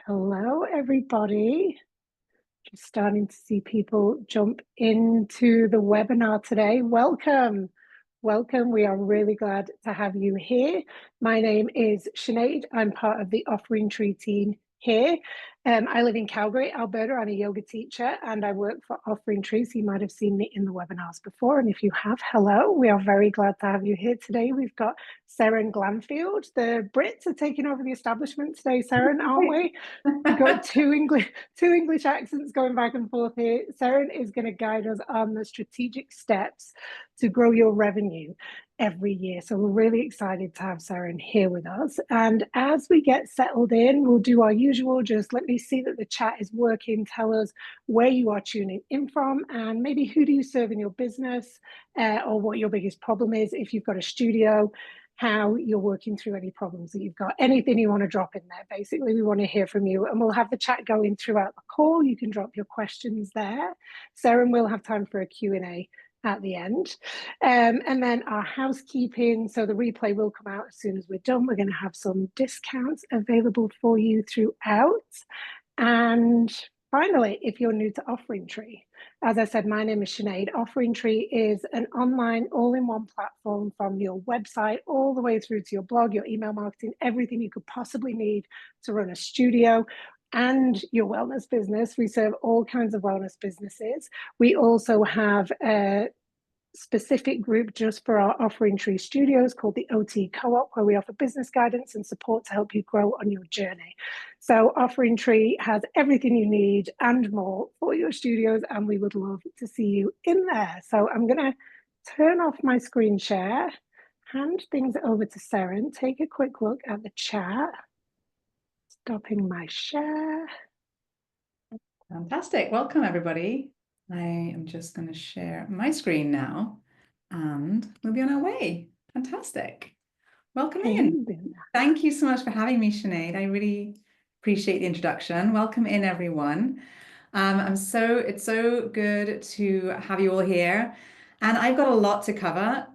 Hello, everybody. Just starting to see people jump into the webinar today. Welcome. Welcome. We are really glad to have you here. My name is Sinead. I'm part of the Offering Tree team here. I live in Calgary, Alberta. I'm a yoga teacher and I work for Offering Tree. So you might have seen me in the webinars before. And if you have, hello. We are very glad to have you here today. We've got Seran Glanfield. The Brits are taking over the establishment today, Seran, aren't we? We've got two English accents going back and forth here. Seran is going to guide us on the strategic steps to grow your revenue every year. So we're really excited to have Seran here with us. And as we get settled in, we'll do our usual, just let me see that the chat is working. Tell us where you are tuning in from and maybe who do you serve in your business or what your biggest problem is. If you've got a studio, how you're working through any problems that you've got, anything you want to drop in there. Basically, we want to hear from you and we'll have the chat going throughout the call. You can drop your questions there. Sarah, we'll have time for a Q&A at the end. And then our housekeeping, so the replay will come out as soon as we're done. We're going to have some discounts available for you throughout. And finally, if you're new to Offering Tree, as I said, my name is Sinead. Offering Tree is an online all-in-one platform from your website all the way through to your blog, your email marketing, everything you could possibly need to run a studio and your wellness business. We serve all kinds of wellness businesses. We also have a specific group just for our Offering Tree studios called the OT Co-op, where we offer business guidance and support to help you grow on your journey. So Offering Tree has everything you need and more for your studios, and we would love to see you in there. So I'm going to turn off my screen share, hand things over to Seran, take a quick look at the chat, stopping my share. Fantastic. Welcome, everybody. I am just going to share my screen now and we'll be on our way. Fantastic. Welcome in. Thank you so much for having me, Sinead. I really appreciate the introduction. Welcome in, everyone. It's so good to have you all here. And I've got a lot to cover.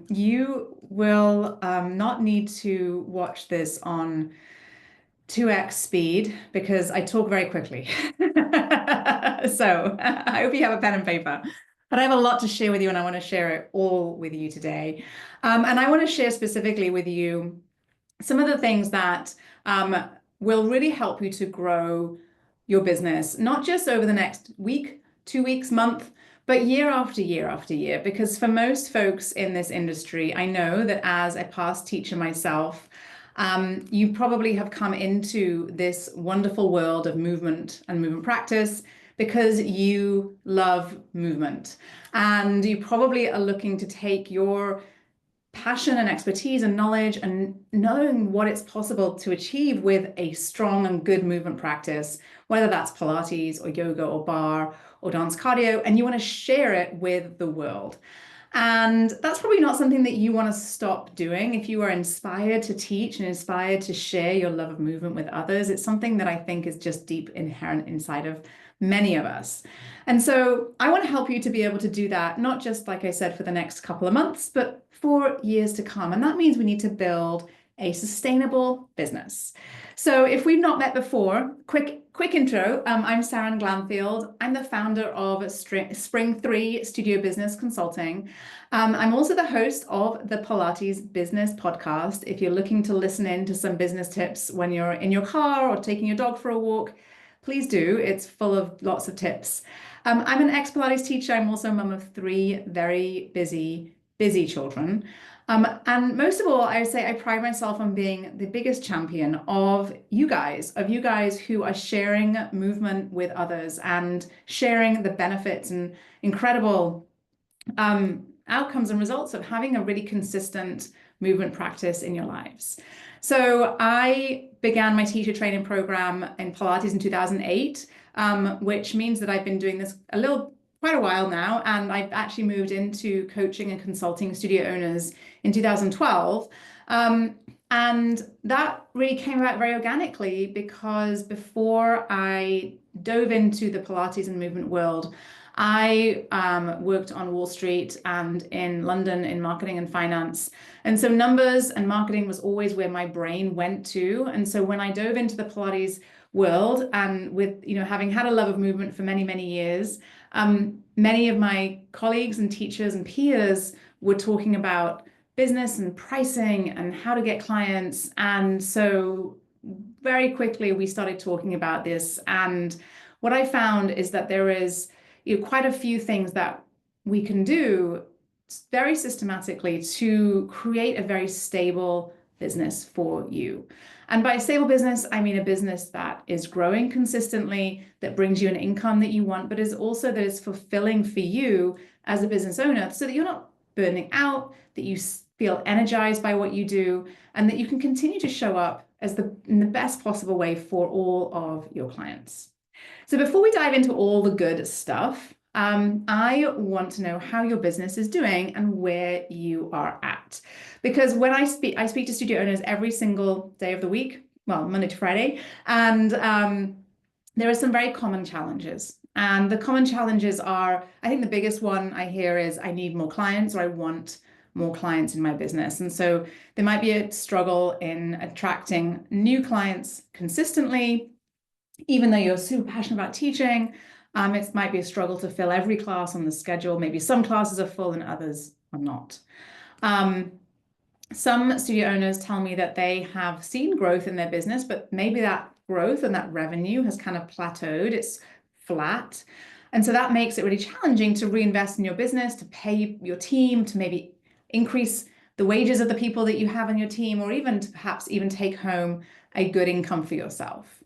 You will not need to watch this on 2x speed because I talk very quickly. So I hope you have a pen and paper. But I have a lot to share with you and I want to share it all with you today. And I want to share specifically with you some of the things that will really help you to grow your business, not just over the next week, 2 weeks, month, but year after year after year. Because for most folks in this industry, I know that as a past teacher myself, you probably have come into this wonderful world of movement and movement practice because you love movement. And you probably are looking to take your passion and expertise and knowledge and knowing what it's possible to achieve with a strong and good movement practice, whether that's Pilates or yoga or bar or dance cardio, and you want to share it with the world. And that's probably not something that you want to stop doing. If you are inspired to teach and inspired to share your love of movement with others, it's something that I think is just deep inherent inside of many of us. And so I want to help you to be able to do that, not just, like I said, for the next couple of months, but for years to come. And that means we need to build a sustainable business. So if we've not met before, quick intro. I'm Seran Glanfield. I'm the founder of Spring 3 Studio Business Consulting. I'm also the host of the Pilates Business Podcast. If you're looking to listen in to some business tips when you're in your car or taking your dog for a walk, please do. It's full of lots of tips. I'm an ex-Pilates teacher. I'm also a mum of 3 very busy children. And most of all, I would say I pride myself on being the biggest champion of you guys who are sharing movement with others and sharing the benefits and incredible outcomes and results of having a really consistent movement practice in your lives. So I began my teacher training program in Pilates in 2008, which means that I've been doing this quite a while now, and I've actually moved into coaching and consulting studio owners in 2012. And that really came about very organically because before I dove into the Pilates and movement world, I worked on Wall Street and in London in marketing and finance. And so numbers and marketing was always where my brain went to. And so when I dove into the Pilates world and with, having had a love of movement for many, many years, many of my colleagues and teachers and peers were talking about business and pricing and how to get clients. And so very quickly we started talking about this. And what I found is that there is quite a few things that we can do very systematically to create a very stable business for you. And by stable business, I mean a business that is growing consistently, that brings you an income that you want, but is also that is fulfilling for you as a business owner so that you're not burning out, that you feel energized by what you do, and that you can continue to show up as in the best possible way for all of your clients. So before we dive into all the good stuff, I want to know how your business is doing and where you are at. Because when I speak to studio owners every single day of the week, well, Monday to Friday, and there are some very common challenges. And the common challenges are, I think the biggest one I hear is I need more clients, or I want more clients in my business. And so there might be a struggle in attracting new clients consistently, even though you're super passionate about teaching. It might be a struggle to fill every class on the schedule. Maybe some classes are full and others are not. Some studio owners tell me that they have seen growth in their business, but maybe that growth and that revenue has kind of plateaued. It's flat. And so that makes it really challenging to reinvest in your business, to pay your team, to maybe increase the wages of the people that you have on your team, or even to perhaps even take home a good income for yourself.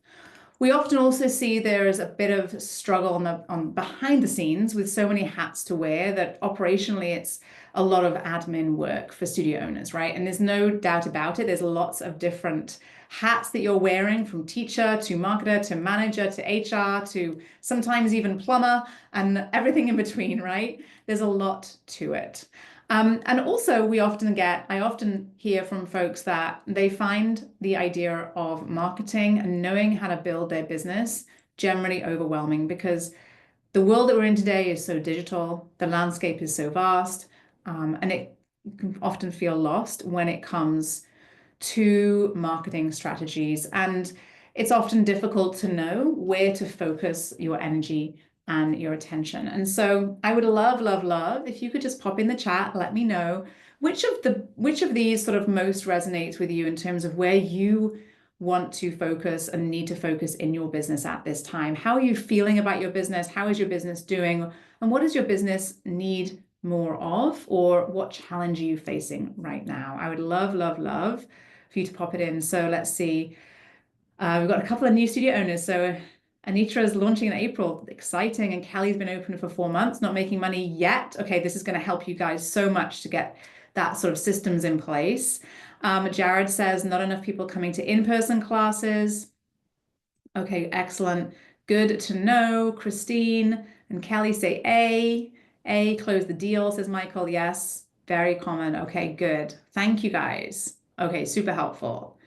We often also see there is a bit of struggle on behind the scenes with so many hats to wear that operationally it's a lot of admin work for studio owners, right? And there's no doubt about it. There's lots of different hats that you're wearing, from teacher to marketer to manager to HR to sometimes even plumber and everything in between, right? There's a lot to it. And also I often hear from folks that they find the idea of marketing and knowing how to build their business generally overwhelming, because the world that we're in today is so digital, the landscape is so vast, and it can often feel lost when it comes to marketing strategies. And it's often difficult to know where to focus your energy and your attention. And so I would love, love, love if you could just pop in the chat, let me know which of these sort of most resonates with you in terms of where you want to focus and need to focus in your business at this time. How are you feeling about your business? How is your business doing? And what does your business need more of? Or what challenge are you facing right now? I would love, love, love for you to pop it in. So let's see. We've got a couple of new studio owners. So Anitra is launching in April. Exciting. And Kelly's been open for 4 months, not making money yet. Okay, this is going to help you guys so much to get that sort of systems in place. Jared says not enough people coming to in-person classes. Okay, excellent. Good to know. Christine and Kelly say A, close the deal, says Michael. Yes, very common. Okay, good. Thank you guys. Okay, super helpful.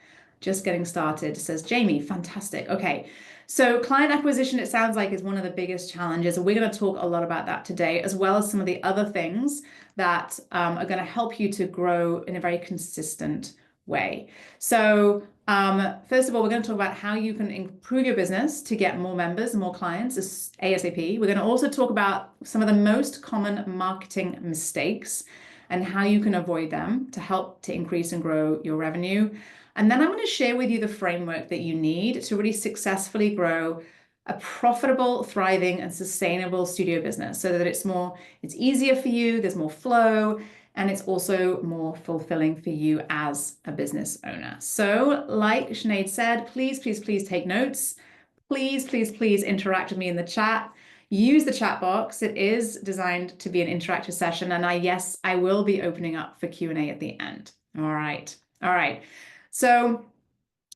Just getting started, says Jamie. Fantastic. Okay, so client acquisition, it sounds like, is one of the biggest challenges. And we're going to talk a lot about that today, as well as some of the other things that are going to help you to grow in a very consistent way. So first of all, we're going to talk about how you can improve your business to get more members and more clients ASAP. We're going to also talk about some of the most common marketing mistakes and how you can avoid them to help to increase and grow your revenue. And then I'm going to share with you the framework that you need to really successfully grow a profitable, thriving, and sustainable studio business so that it's easier for you, there's more flow, and it's also more fulfilling for you as a business owner. So like Sinead said, please, please, please take notes. Please, please, please interact with me in the chat. Use the chat box. It is designed to be an interactive session. And yes, I will be opening up for Q&A at the end. All right. All right. So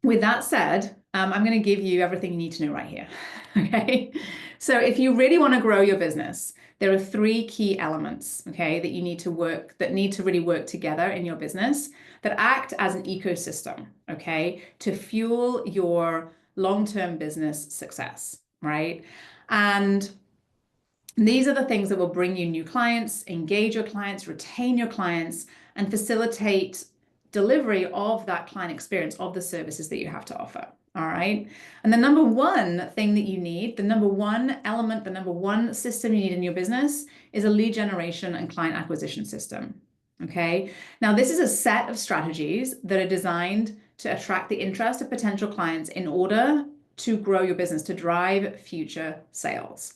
with that said, I'm going to give you everything you need to know right here. Okay. So if you really want to grow your business, there are 3 key elements, okay, that need to really work together in your business that act as an ecosystem, okay, to fuel your long-term business success, right? And And these are the things that will bring you new clients, engage your clients, retain your clients, and facilitate delivery of that client experience of the services that you have to offer. All right. And the number one thing that you need, the number one element, the number one system you need in your business is a lead generation and client acquisition system. Okay. Now, this is a set of strategies that are designed to attract the interest of potential clients in order to grow your business, to drive future sales.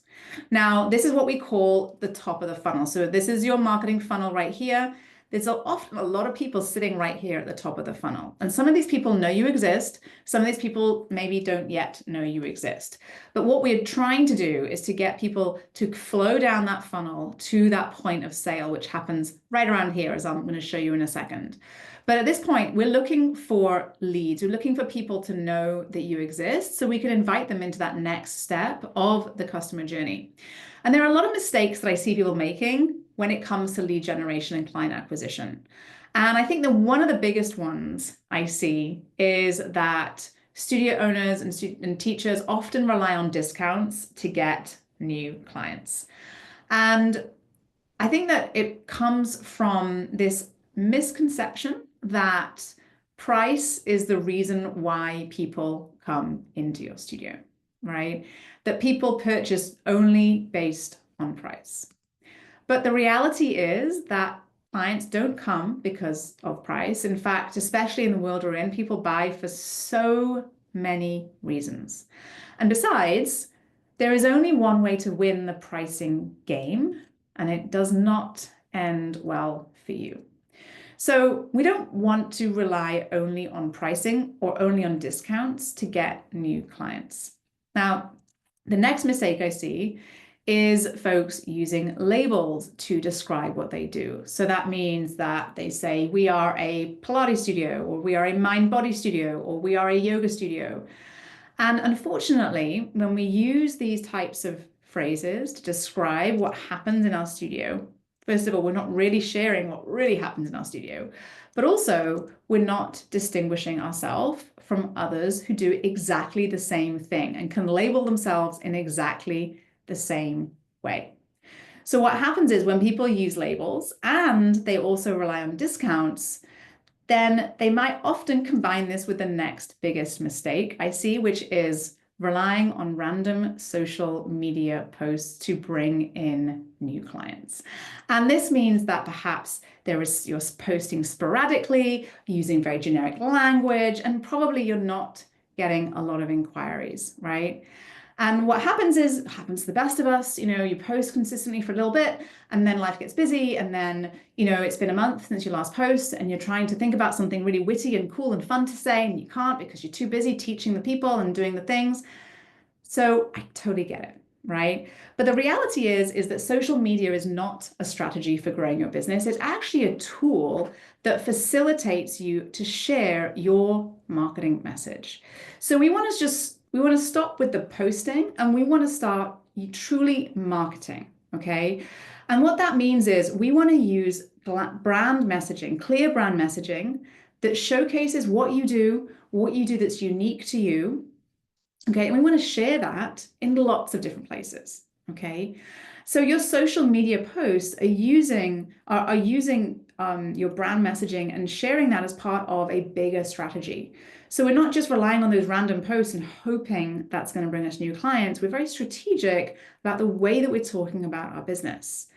Now, this is what we call the top of the funnel. So this is your marketing funnel right here. There's often a lot of people sitting right here at the top of the funnel. And some of these people know you exist. Some of these people maybe don't yet know you exist. But what we're trying to do is to get people to flow down that funnel to that point of sale, which happens right around here, as I'm going to show you in a second. But at this point, we're looking for leads. We're looking for people to know that you exist so we can invite them into that next step of the customer journey. And there are a lot of mistakes that I see people making when it comes to lead generation and client acquisition. And I think that one of the biggest ones I see is that studio owners and teachers often rely on discounts to get new clients. And I think that it comes from this misconception that price is the reason why people come into your studio, right? That people purchase only based on price. But the reality is that clients don't come because of price. In fact, especially in the world we're in, people buy for so many reasons. And besides, there is only one way to win the pricing game, and it does not end well for you. So we don't want to rely only on pricing or only on discounts to get new clients. Now, the next mistake I see is folks using labels to describe what they do. So that means that they say, we are a Pilates studio, or we are a mind-body studio, or we are a yoga studio. And unfortunately, when we use these types of phrases to describe what happens in our studio, first of all, we're not really sharing what really happens in our studio, but also we're not distinguishing ourselves from others who do exactly the same thing and can label themselves in exactly the same way. So what happens is when people use labels and they also rely on discounts, then they might often combine this with the next biggest mistake I see, which is relying on random social media posts to bring in new clients. And this means that perhaps you're posting sporadically, using very generic language, and probably you're not getting a lot of inquiries, right? And what happens happens to the best of us, you post consistently for a little bit and then life gets busy. And then, it's been a month since your last post and you're trying to think about something really witty and cool and fun to say, and you can't because you're too busy teaching the people and doing the things. So I totally get it, right? But the reality is that social media is not a strategy for growing your business. It's actually a tool that facilitates you to share your marketing message. So we want to stop with the posting and we want to start truly marketing, okay? And what that means is we want to use brand messaging, clear brand messaging that showcases what you do that's unique to you, okay? And we want to share that in lots of different places, okay? So your social media posts are using your brand messaging and sharing that as part of a bigger strategy. So we're not just relying on those random posts and hoping that's going to bring us new clients. We're very strategic about the way that we're talking about our business.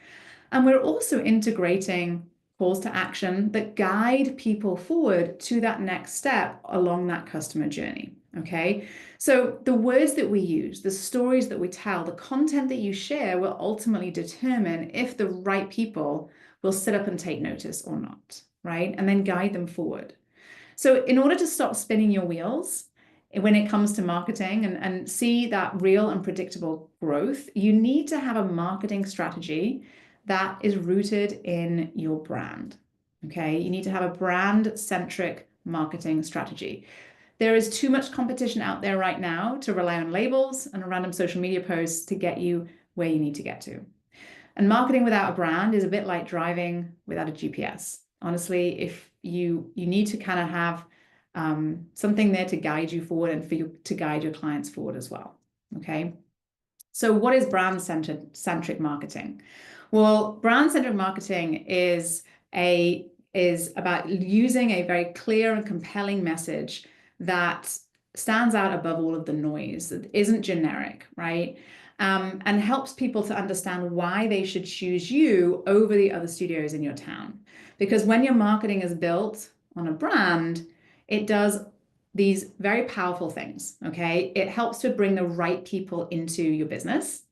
And we're also integrating calls to action that guide people forward to that next step along that customer journey, okay? So the words that we use, the stories that we tell, the content that you share will ultimately determine if the right people will sit up and take notice or not, right? And then guide them forward. So in order to stop spinning your wheels when it comes to marketing and see that real and predictable growth, you need to have a marketing strategy that is rooted in your brand, okay? You need to have a brand-centric marketing strategy. There is too much competition out there right now to rely on labels and random social media posts to get you where you need to get to. And marketing without a brand is a bit like driving without a GPS. Honestly, if you need to kind of have something there to guide you forward and for you to guide your clients forward as well, okay? So what is brand-centric marketing? Well, brand-centric marketing is about using a very clear and compelling message that stands out above all of the noise, that isn't generic, right? And helps people to understand why they should choose you over the other studios in your town. Because when your marketing is built on a brand, it does these very powerful things, okay? It helps to bring the right people into your business.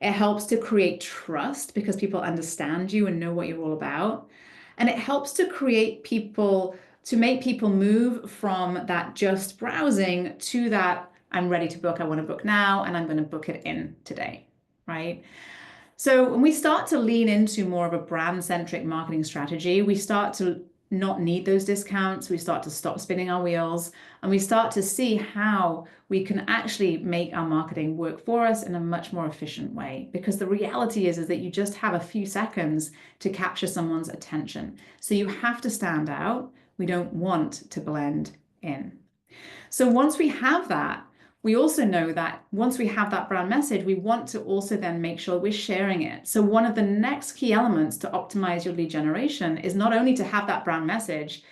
It helps to create trust because people understand you and know what you're all about. And it helps to make people move from that just browsing to that I'm ready to book, I want to book now, and I'm going to book it in today, right? So when we start to lean into more of a brand-centric marketing strategy, we start to not need those discounts. We start to stop spinning our wheels, and we start to see how we can actually make our marketing work for us in a much more efficient way. Because the reality is that you just have a few seconds to capture someone's attention. So you have to stand out. We don't want to blend in. So once we have that, we also know that once we have that brand message, we want to also then make sure we're sharing it. So one of the next key elements to optimize your lead generation is not only to have that brand message.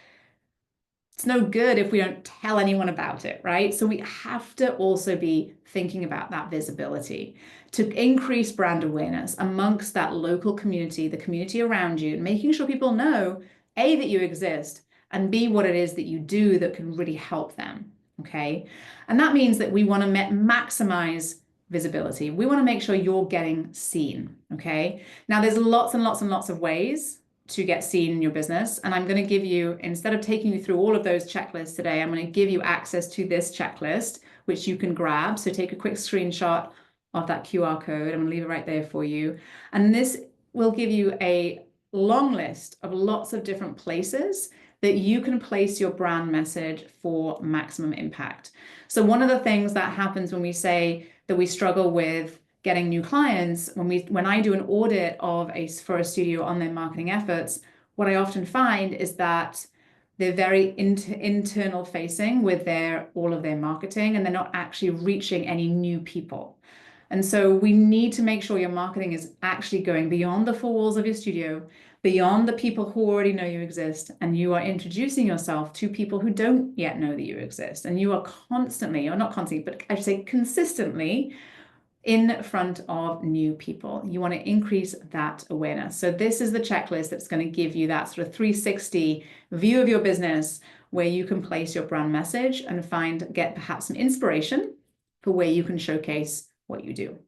It's no good if we don't tell anyone about it, right? So we have to also be thinking about that visibility to increase brand awareness amongst that local community, the community around you, and making sure people know, A, that you exist, and B, what it is that you do that can really help them, okay? And that means that we want to maximize visibility. We want to make sure you're getting seen, okay? Now, there's lots and lots and lots of ways to get seen in your business. And I'm going to give you, instead of taking you through all of those checklists today, I'm going to give you access to this checklist, which you can grab. So take a quick screenshot of that QR code. I'm going to leave it right there for you. And this will give you a long list of lots of different places that you can place your brand message for maximum impact. So one of the things that happens when we say that we struggle with getting new clients, when I do an audit for a studio on their marketing efforts, what I often find is that they're very internal facing with all of their marketing, and they're not actually reaching any new people. And so we need to make sure your marketing is actually going beyond the four walls of your studio, beyond the people who already know you exist, and you are introducing yourself to people who don't yet know that you exist. And you are constantly, or not constantly, but I should say consistently, in front of new people. You want to increase that awareness. So this is the checklist that's going to give you that sort of 360 view of your business where you can place your brand message and get perhaps some inspiration for where you can showcase what you do.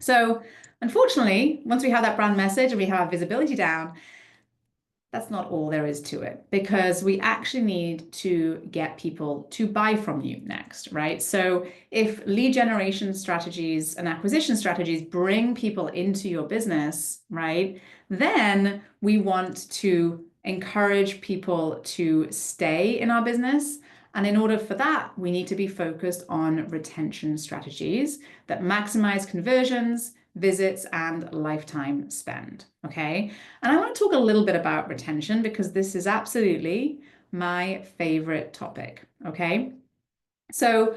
So unfortunately, once we have that brand message and we have our visibility down, that's not all there is to it, because we actually need to get people to buy from you next, right? So if lead generation strategies and acquisition strategies bring people into your business, right, then we want to encourage people to stay in our business. And in order for that, we need to be focused on retention strategies that maximize conversions, visits, and lifetime spend, okay? And I want to talk a little bit about retention because this is absolutely my favorite topic, okay? So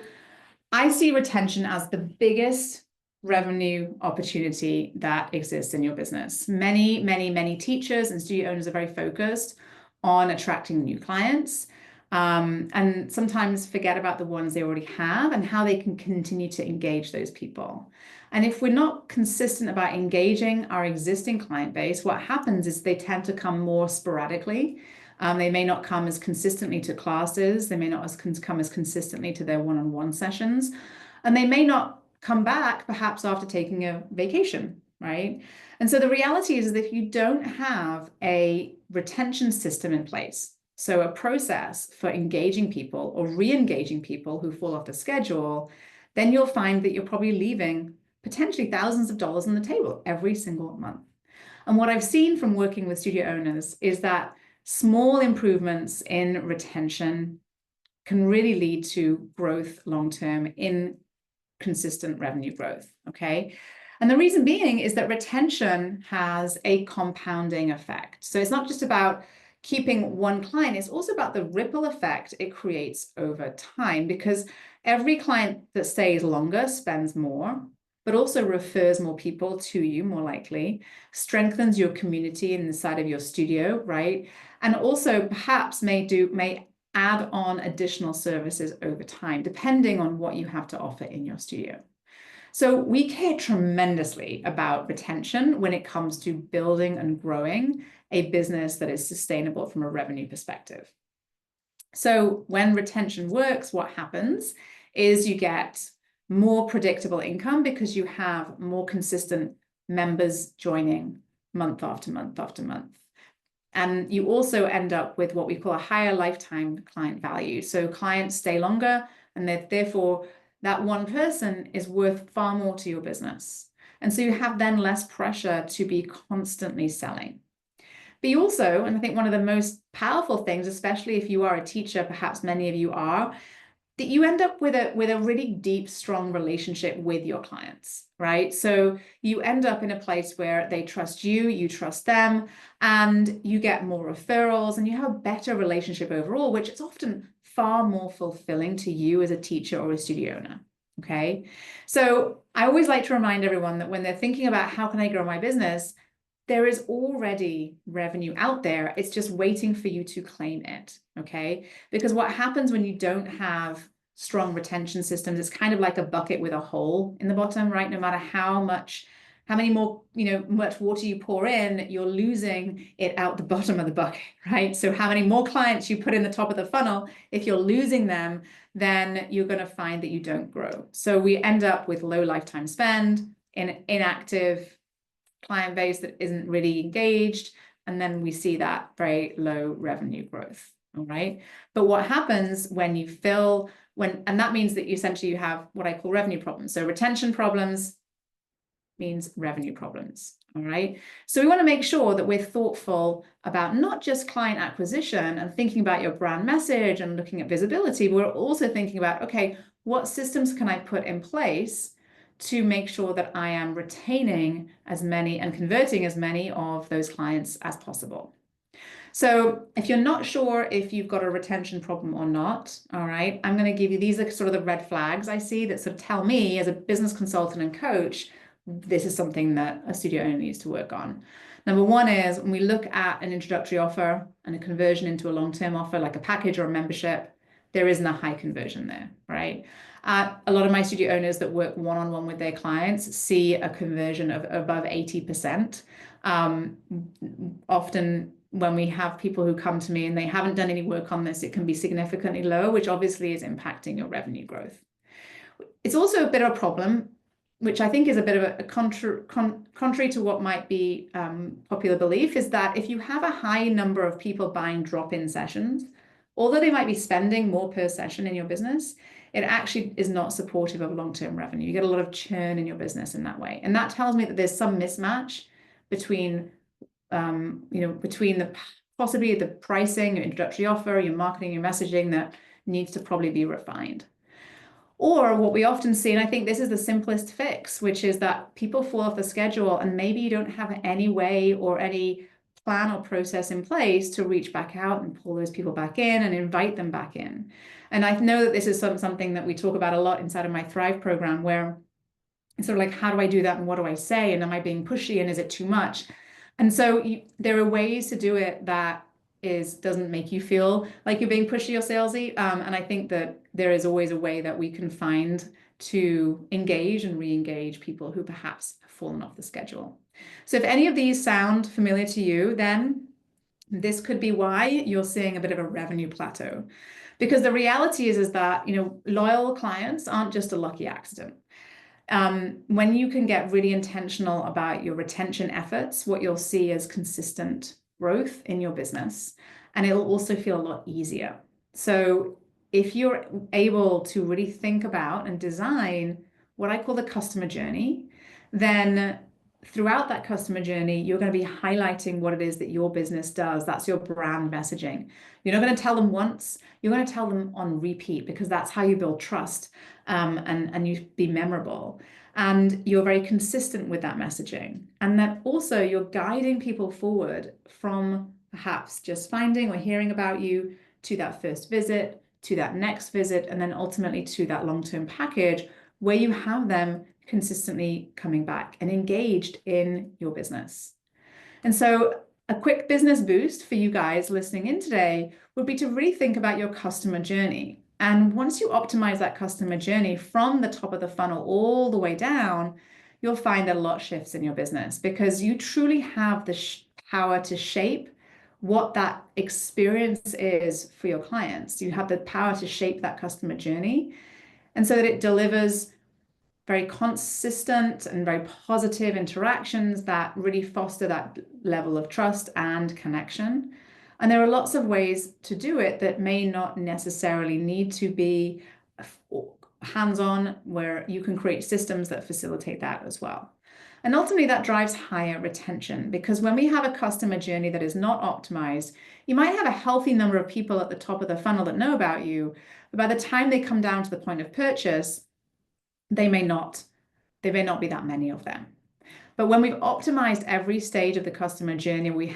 I see retention as the biggest revenue opportunity that exists in your business. Many, many, many teachers and studio owners are very focused on attracting new clients, and sometimes forget about the ones they already have and how they can continue to engage those people. And if we're not consistent about engaging our existing client base, what happens is they tend to come more sporadically. They may not come as consistently to classes. They may not come as consistently to their one-on-one sessions. And they may not come back perhaps after taking a vacation, right? And so the reality is that if you don't have a retention system in place, so a process for engaging people or re-engaging people who fall off the schedule, then you'll find that you're probably leaving potentially thousands of dollars on the table every single month. And what I've seen from working with studio owners is that small improvements in retention can really lead to growth long-term in consistent revenue growth, okay? And the reason being is that retention has a compounding effect. So it's not just about keeping one client, it's also about the ripple effect it creates over time, because every client that stays longer spends more, but also refers more people to you more likely, strengthens your community inside of your studio, right? And also perhaps may add on additional services over time, depending on what you have to offer in your studio. So we care tremendously about retention when it comes to building and growing a business that is sustainable from a revenue perspective. So when retention works, what happens is you get more predictable income because you have more consistent members joining month after month after month. And you also end up with what we call a higher lifetime client value. So clients stay longer, and therefore that one person is worth far more to your business. And so you have then less pressure to be constantly selling. But you also, and I think one of the most powerful things, especially if you are a teacher, perhaps many of you are, that you end up with a really deep, strong relationship with your clients, right? So you end up in a place where they trust you, you trust them, and you get more referrals, and you have a better relationship overall, which is often far more fulfilling to you as a teacher or a studio owner. Okay. So I always like to remind everyone that when they're thinking about how can I grow my business, there is already revenue out there. It's just waiting for you to claim it, okay? Because what happens when you don't have strong retention systems, it's kind of like a bucket with a hole in the bottom, right? No matter how many more, much water you pour in, you're losing it out the bottom of the bucket, right? So how many more clients you put in the top of the funnel, if you're losing them, then you're going to find that you don't grow. So we end up with low lifetime spend, inactive client base that isn't really engaged, and then we see that very low revenue growth. All right. But what happens when you and that means that essentially you have what I call revenue problems. So retention problems means revenue problems. All right. So we want to make sure that we're thoughtful about not just client acquisition and thinking about your brand message and looking at visibility, but we're also thinking about, okay, what systems can I put in place to make sure that I am retaining as many and converting as many of those clients as possible. So if you're not sure if you've got a retention problem or not, all right, I'm going to give you, these are sort of the red flags I see that sort of tell me as a business consultant and coach, this is something that a studio owner needs to work on. Number one is when we look at an introductory offer and a conversion into a long-term offer, like a package or a membership, there isn't a high conversion there, right? A lot of my studio owners that work one-on-one with their clients see a conversion of above 80%. Often when we have people who come to me and they haven't done any work on this, it can be significantly lower, which obviously is impacting your revenue growth. It's also a bit of a problem, which I think is a bit of a contrary to what might be popular belief, is that if you have a high number of people buying drop-in sessions, although they might be spending more per session in your business, it actually is not supportive of long-term revenue. You get a lot of churn in your business in that way. And that tells me that there's some mismatch between, possibly the pricing, your introductory offer, your marketing, your messaging that needs to probably be refined. Or what we often see, and I think this is the simplest fix, which is that people fall off the schedule and maybe you don't have any way or any plan or process in place to reach back out and pull those people back in and invite them back in. And I know that this is something that we talk about a lot inside of my Thrive program, where it's sort of like, how do I do that? And what do I say? And am I being pushy? And is it too much? And so there are ways to do it that doesn't make you feel like you're being pushy or salesy. And I think that there is always a way that we can find to engage and re-engage people who perhaps have fallen off the schedule. So if any of these sound familiar to you, then this could be why you're seeing a bit of a revenue plateau. Because the reality is that, loyal clients aren't just a lucky accident. When you can get really intentional about your retention efforts, what you'll see is consistent growth in your business, and it'll also feel a lot easier. So if you're able to really think about and design what I call the customer journey, then throughout that customer journey, you're going to be highlighting what it is that your business does. That's your brand messaging. You're not going to tell them once, you're going to tell them on repeat, because that's how you build trust, and you be memorable. And you're very consistent with that messaging. And that also you're guiding people forward from perhaps just finding or hearing about you to that first visit, to that next visit, and then ultimately to that long-term package where you have them consistently coming back and engaged in your business. And so a quick business boost for you guys listening in today would be to really think about your customer journey. And once you optimize that customer journey from the top of the funnel all the way down, you'll find that a lot shifts in your business because you truly have the power to shape what that experience is for your clients. You have the power to shape that customer journey, and so that it delivers very consistent and very positive interactions that really foster that level of trust and connection. And there are lots of ways to do it that may not necessarily need to be hands-on, where you can create systems that facilitate that as well. And ultimately that drives higher retention, because when we have a customer journey that is not optimized, you might have a healthy number of people at the top of the funnel that know about you, but by the time they come down to the point of purchase, they may not be that many of them. But when we've optimized every stage of the customer journey, we're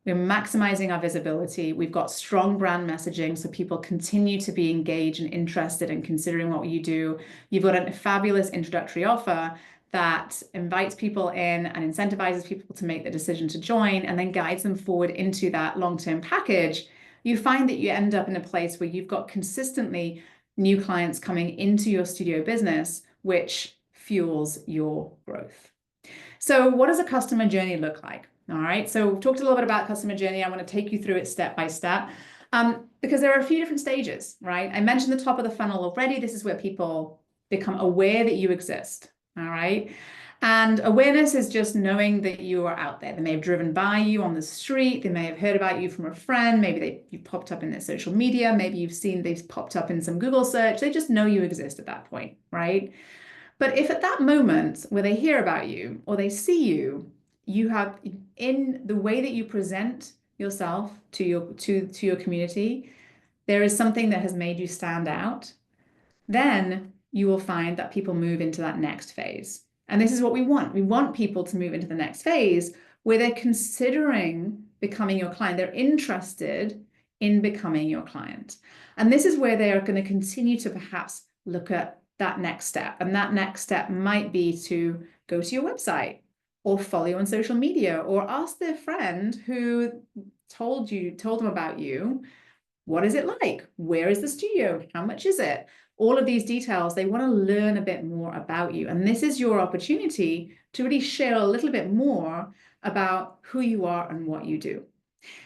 maximizing our visibility. We've got strong brand messaging, so people continue to be engaged and interested in considering what you do. You've got a fabulous introductory offer that invites people in and incentivizes people to make the decision to join, and then guides them forward into that long-term package. You find that you end up in a place where you've got consistently new clients coming into your studio business, which fuels your growth. So what does a customer journey look like? All right, so we've talked a little bit about customer journey. I want to take you through it step by step, because there are a few different stages, right? I mentioned the top of the funnel already. This is where people become aware that you exist, all right? And awareness is just knowing that you are out there. They may have driven by you on the street. They may have heard about you from a friend. Maybe you popped up in their social media. Maybe you've seen they've popped up in some Google search. They just know you exist at that point, right? But if at that moment where they hear about you or they see you, you have, in the way that you present yourself to your community, there is something that has made you stand out, then you will find that people move into that next phase. And this is what we want. We want people to move into the next phase where they're considering becoming your client. They're interested in becoming your client. And this is where they are going to continue to perhaps look at that next step. And that next step might be to go to your website or follow you on social media or ask their friend who told them about you, what is it like? Where is the studio? How much is it? All of these details, they want to learn a bit more about you. And this is your opportunity to really share a little bit more about who you are and what you do.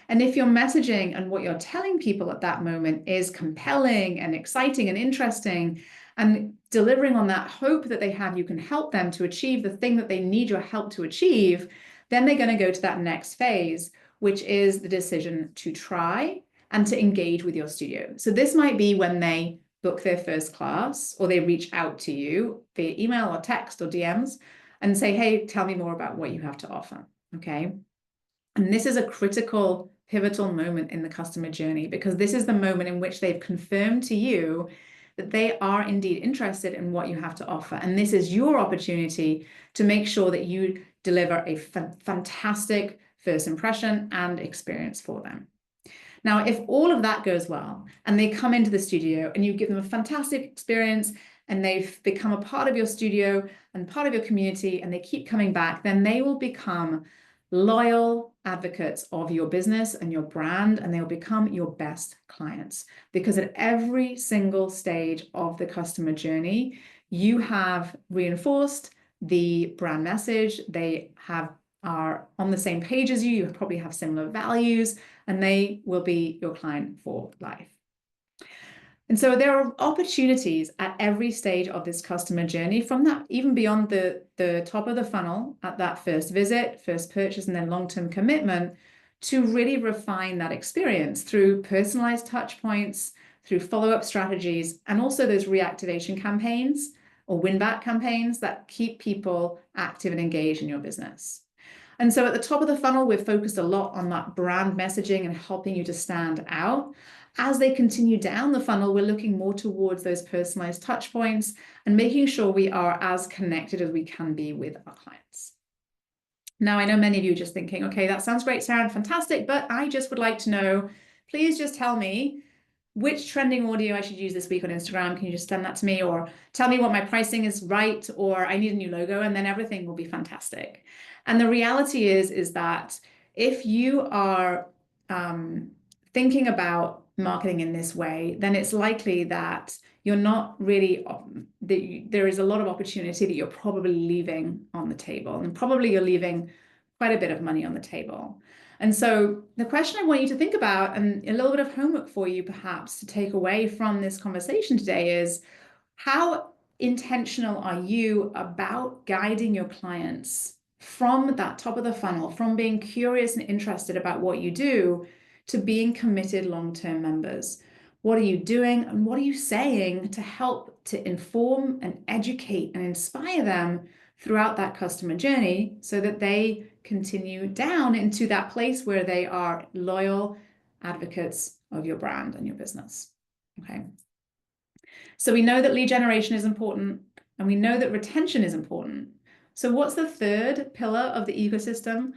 And if your messaging and what you're telling people at that moment is compelling and exciting and interesting and delivering on that hope that they have, you can help them to achieve the thing that they need your help to achieve, then they're going to go to that next phase, which is the decision to try and to engage with your studio. So this might be when they book their first class, or they reach out to you via email or text or DMs and say, hey, tell me more about what you have to offer, okay? And this is a critical, pivotal moment in the customer journey, because this is the moment in which they've confirmed to you that they are indeed interested in what you have to offer. And this is your opportunity to make sure that you deliver a fantastic first impression and experience for them. Now, if all of that goes well and they come into the studio and you give them a fantastic experience and they've become a part of your studio and part of your community and they keep coming back, then they will become loyal advocates of your business and your brand, and they'll become your best clients, because at every single stage of the customer journey, you have reinforced the brand message. They are on the same page as you probably have similar values, and they will be your client for life. And so there are opportunities at every stage of this customer journey, from that even beyond the top of the funnel at that first visit, first purchase, and then long-term commitment, to really refine that experience through personalized touch points, through follow-up strategies, and also those reactivation campaigns or win-back campaigns that keep people active and engaged in your business. And so at the top of the funnel, we've focused a lot on that brand messaging and helping you to stand out. As they continue down the funnel, we're looking more towards those personalized touch points and making sure we are as connected as we can be with our clients. Now, I know many of you are just thinking, okay, that sounds great, Seran, fantastic, but I just would like to know, please just tell me which trending audio I should use this week on Instagram. Can you just send that to me? Or tell me what my pricing is right, or I need a new logo, and then everything will be fantastic. And the reality is that if you are thinking about marketing in this way, then it's likely that you're not really, there is a lot of opportunity that you're probably leaving on the table, and probably you're leaving quite a bit of money on the table. And so the question I want you to think about, and a little bit of homework for you perhaps to take away from this conversation today, is how intentional are you about guiding your clients from that top of the funnel, from being curious and interested about what you do, to being committed long-term members? What are you doing and what are you saying to help to inform and educate and inspire them throughout that customer journey so that they continue down into that place where they are loyal advocates of your brand and your business? Okay. So we know that lead generation is important, and we know that retention is important. So what's the third pillar of the ecosystem?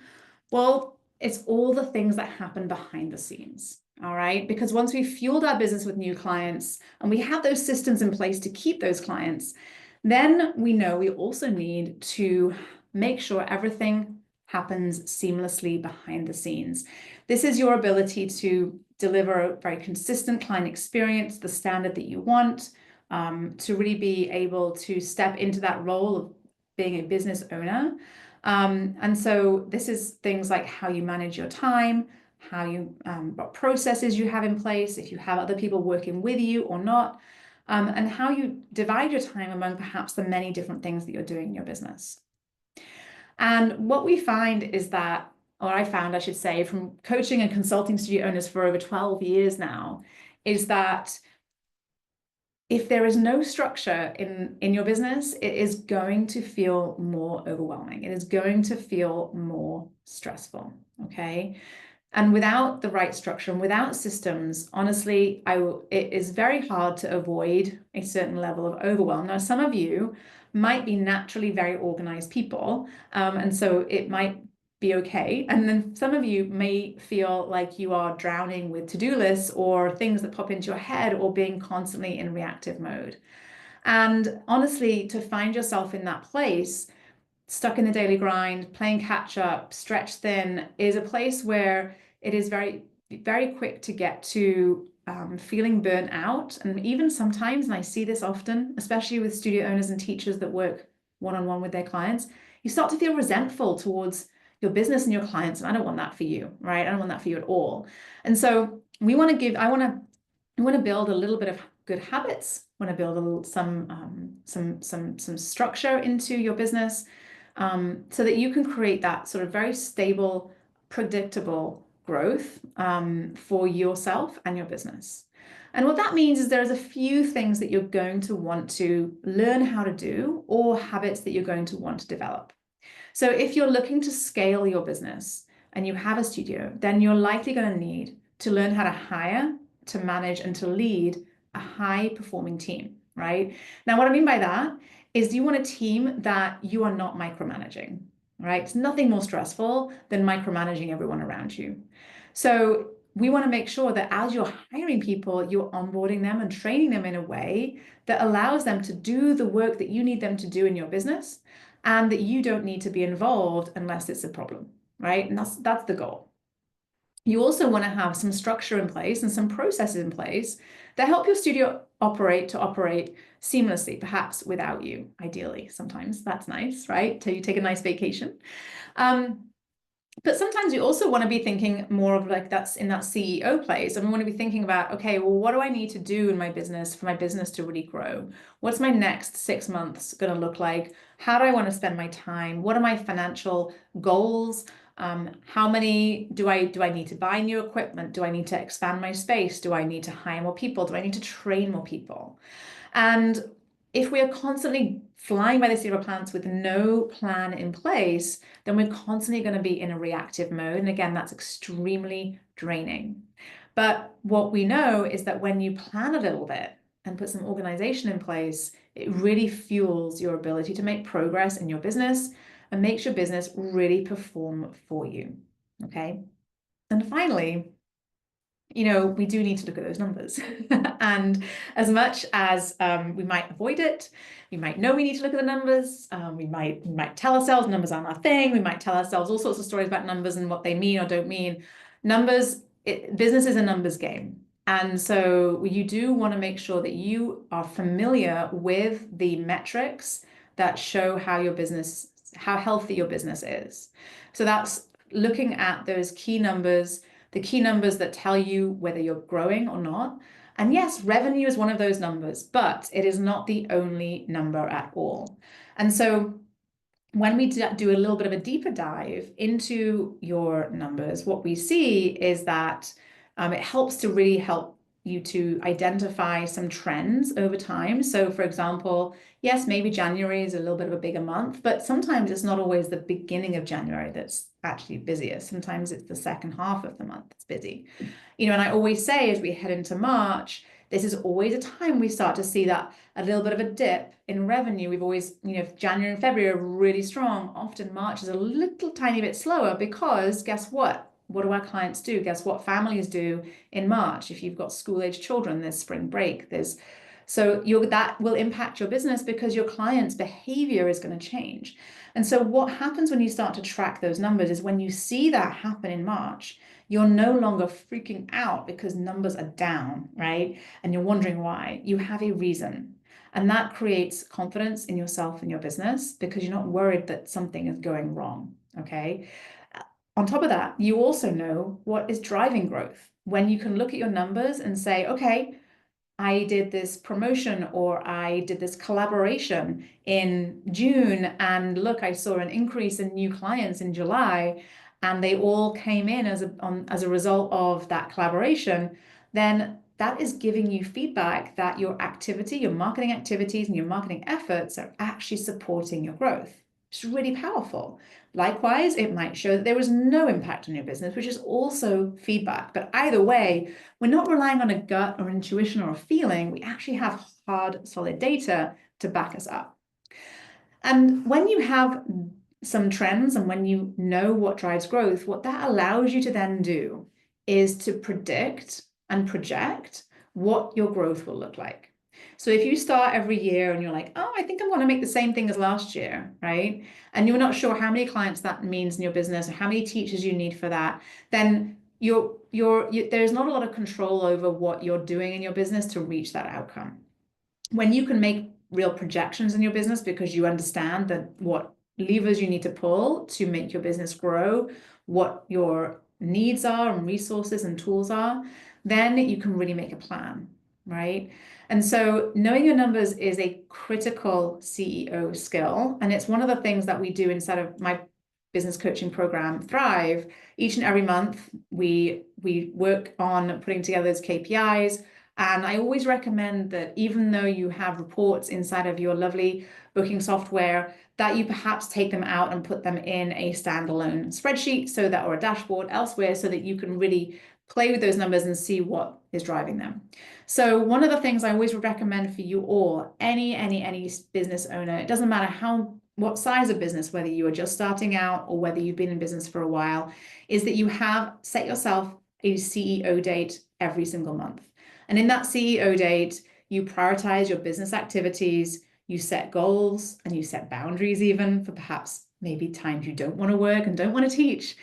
Well, it's all the things that happen behind the scenes. All right. Because once we've fueled our business with new clients and we have those systems in place to keep those clients, then we know we also need to make sure everything happens seamlessly behind the scenes. This is your ability to deliver a very consistent client experience, the standard that you want, to really be able to step into that role of being a business owner. And so this is things like how you manage your time, how you, what processes you have in place, if you have other people working with you or not, and how you divide your time among perhaps the many different things that you're doing in your business. And what we find is that, or I found, I should say, from coaching and consulting studio owners for over 12 years now, is that if there is no structure in your business, it is going to feel more overwhelming. It is going to feel more stressful, okay? And without the right structure and without systems, honestly, it is very hard to avoid a certain level of overwhelm. Now, some of you might be naturally very organized people, and so it might be okay. And then some of you may feel like you are drowning with to-do lists or things that pop into your head, or being constantly in reactive mode. And honestly, to find yourself in that place, stuck in the daily grind, playing catch up, stretched thin, is a place where it is very, very quick to get to feeling burnt out. And even sometimes, and I see this often, especially with studio owners and teachers that work one-on-one with their clients, you start to feel resentful towards your business and your clients. And I don't want that for you, right? I don't want that for you at all. And so we want to give, I want to build a little bit of good habits. I want to build a little, some structure into your business, so that you can create that sort of very stable, predictable growth for yourself and your business. And what that means is there's a few things that you're going to want to learn how to do, or habits that you're going to want to develop. So if you're looking to scale your business and you have a studio, then you're likely going to need to learn how to hire, to manage, and to lead a high-performing team, right? Now, what I mean by that is you want a team that you are not micromanaging, right? It's nothing more stressful than micromanaging everyone around you. So we want to make sure that as you're hiring people, you're onboarding them and training them in a way that allows them to do the work that you need them to do in your business, and that you don't need to be involved unless it's a problem, right? And that's the goal. You also want to have some structure in place and some processes in place that help your studio operate seamlessly, perhaps without you, ideally. Sometimes that's nice, right? Till you take a nice vacation. But sometimes you also want to be thinking more of like that's in that CEO place. And we want to be thinking about, okay, well, what do I need to do in my business for my business to really grow? What's my next 6 months going to look like? How do I want to spend my time? What are my financial goals? How many do I need to buy new equipment? Do I need to expand my space? Do I need to hire more people? Do I need to train more people? And if we are constantly flying by the seat of our pants with no plan in place, then we're constantly going to be in a reactive mode. And again, that's extremely draining. But what we know is that when you plan a little bit and put some organization in place, it really fuels your ability to make progress in your business and makes your business really perform for you. Okay. And finally, we do need to look at those numbers. And as much as we might avoid it, we might know we need to look at the numbers. We might tell ourselves numbers aren't our thing. We might tell ourselves all sorts of stories about numbers and what they mean or don't mean. Business is a numbers game. And so you do want to make sure that you are familiar with the metrics that show how healthy your business is. So that's looking at those key numbers, the key numbers that tell you whether you're growing or not. And yes, revenue is one of those numbers, but it is not the only number at all. And so when we do a little bit of a deeper dive into your numbers, what we see is that it helps to really help you to identify some trends over time. So for example, yes, maybe January is a little bit of a bigger month, but sometimes it's not always the beginning of January that's actually busiest. Sometimes it's the second half of the month that's busy. And I always say as we head into March, this is always a time we start to see that a little bit of a dip in revenue. We've always, January and February are really strong. Often March is a little tiny bit slower because guess what? What do our clients do? Guess what families do in March? If you've got school-age children, there's spring break. That will impact your business because your client's behavior is going to change. And so what happens when you start to track those numbers is when you see that happen in March, you're no longer freaking out because numbers are down, right? And you're wondering why. You have a reason. And that creates confidence in yourself and your business because you're not worried that something is going wrong, okay? On top of that, you also know what is driving growth. When you can look at your numbers and say, okay, I did this promotion or I did this collaboration in June, and look, I saw an increase in new clients in July, and they all came in as a result of that collaboration, then that is giving you feedback that your marketing activities and your marketing efforts are actually supporting your growth. It's really powerful. Likewise, it might show that there was no impact on your business, which is also feedback. But either way, we're not relying on a gut or intuition or a feeling. We actually have hard, solid data to back us up. And when you have some trends and when you know what drives growth, what that allows you to then do is to predict and project what your growth will look like. So if you start every year and you're like, oh, I think I'm going to make the same thing as last year, right? And you're not sure how many clients that means in your business or how many teachers you need for that, then there's not a lot of control over what you're doing in your business to reach that outcome. When you can make real projections in your business because you understand that what levers you need to pull to make your business grow, what your needs are and resources and tools are, then you can really make a plan, right? And so knowing your numbers is a critical CEO skill. And it's one of the things that we do inside of my business coaching program, Thrive. Each and every month, we work on putting together those KPIs. And I always recommend that even though you have reports inside of your lovely booking software, that you perhaps take them out and put them in a standalone spreadsheet or a dashboard elsewhere so that you can really play with those numbers and see what is driving them. So one of the things I always recommend for you all, any business owner, it doesn't matter what size of business, whether you are just starting out or whether you've been in business for a while, is that you set yourself a CEO date every single month. And in that CEO date, you prioritize your business activities, you set goals, and you set boundaries even for perhaps maybe times you don't want to work and don't want to teach.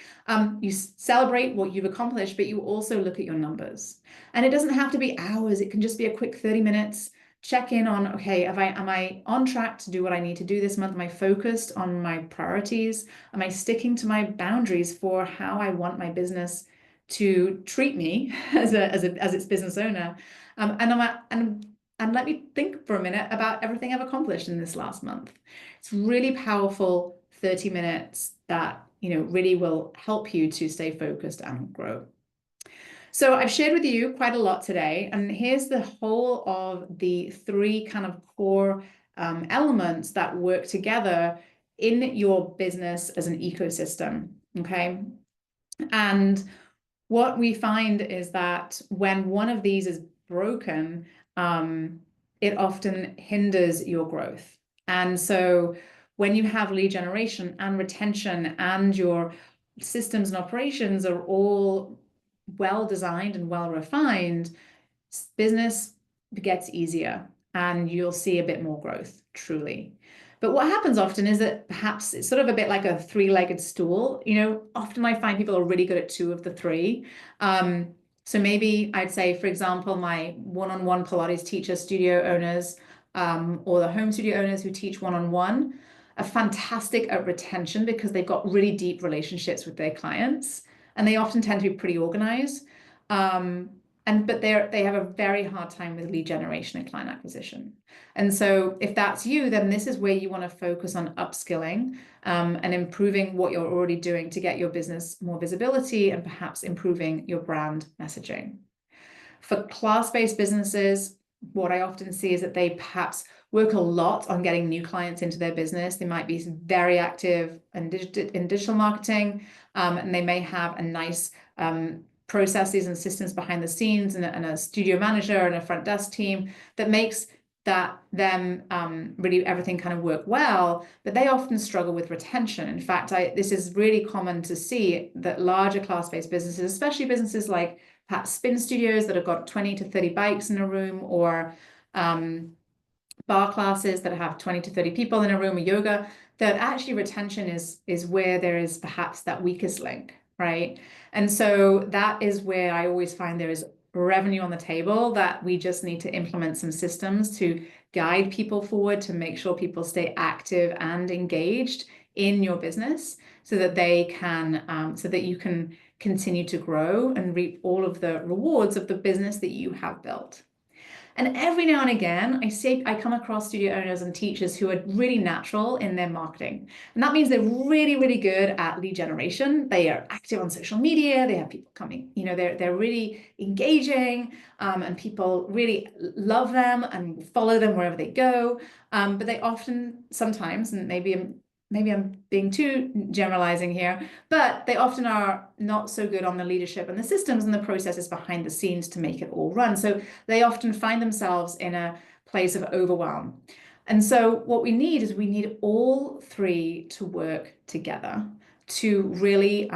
You celebrate what you've accomplished, but you also look at your numbers. And it doesn't have to be hours. It can just be a quick 30 minutes. Check in on, okay, am I on track to do what I need to do this month? Am I focused on my priorities? Am I sticking to my boundaries for how I want my business to treat me as its business owner? And let me think for a minute about everything I've accomplished in this last month. It's really powerful 30 minutes that really will help you to stay focused and grow. So I've shared with you quite a lot today, and here's the whole of the 3 kind of core elements that work together in your business as an ecosystem, okay? And what we find is that when one of these is broken, it often hinders your growth. And so when you have lead generation and retention and your systems and operations are all well designed and well refined, business gets easier and you'll see a bit more growth, truly. But what happens often is that perhaps it's sort of a bit like a three-legged stool. Often I find people are really good at two of the three. So maybe I'd say, for example, my one-on-one Pilates teacher studio owners, or the home studio owners who teach one-on-one are fantastic at retention because they've got really deep relationships with their clients, and they often tend to be pretty organized. But they have a very hard time with lead generation and client acquisition. And so if that's you, then this is where you want to focus on upskilling, and improving what you're already doing to get your business more visibility and perhaps improving your brand messaging. For class-based businesses, what I often see is that they perhaps work a lot on getting new clients into their business. They might be very active in digital marketing, and they may have a nice processes and systems behind the scenes, and a studio manager and a front desk team that makes really everything kind of work well, but they often struggle with retention. In fact, this is really common to see that larger class-based businesses, especially businesses like perhaps spin studios that have got 20 to 30 bikes in a room, or bar classes that have 20 to 30 people in a room, or yoga, that actually retention is where there is perhaps that weakest link, right? And so that is where I always find there is revenue on the table, that we just need to implement some systems to guide people forward, to make sure people stay active and engaged in your business, so that you can continue to grow and reap all of the rewards of the business that you have built. And every now and again, I come across studio owners and teachers who are really natural in their marketing. And that means they're really, really good at lead generation. They are active on social media. They have people coming, they're really engaging, and people really love them and follow them wherever they go. But they often, sometimes, and maybe I'm being too generalizing here, but they often are not so good on the leadership and the systems and the processes behind the scenes to make it all run. So they often find themselves in a place of overwhelm. And so what we need all three to work together to really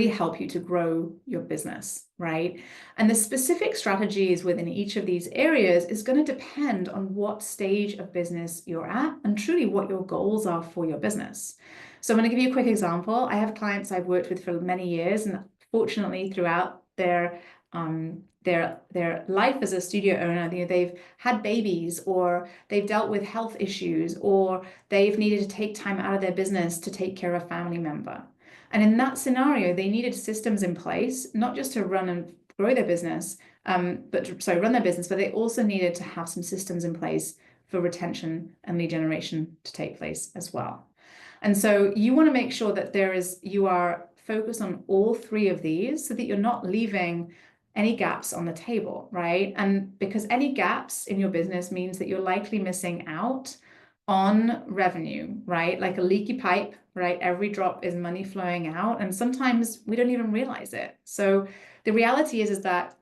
help you to grow your business, right? And the specific strategies within each of these areas is going to depend on what stage of business you're at and truly what your goals are for your business. So I'm going to give you a quick example. I have clients I've worked with for many years, and fortunately throughout their life as a studio owner, they've had babies, or they've dealt with health issues, or they've needed to take time out of their business to take care of a family member. And in that scenario, they needed systems in place, not just to run and grow their business, run their business, but they also needed to have some systems in place for retention and lead generation to take place as well. And so you want to make sure that you are focused on all three of these, so that you're not leaving any gaps on the table, right? And because any gaps in your business means that you're likely missing out on revenue, right? Like a leaky pipe, right? Every drop is money flowing out, and sometimes we don't even realize it. So the reality is that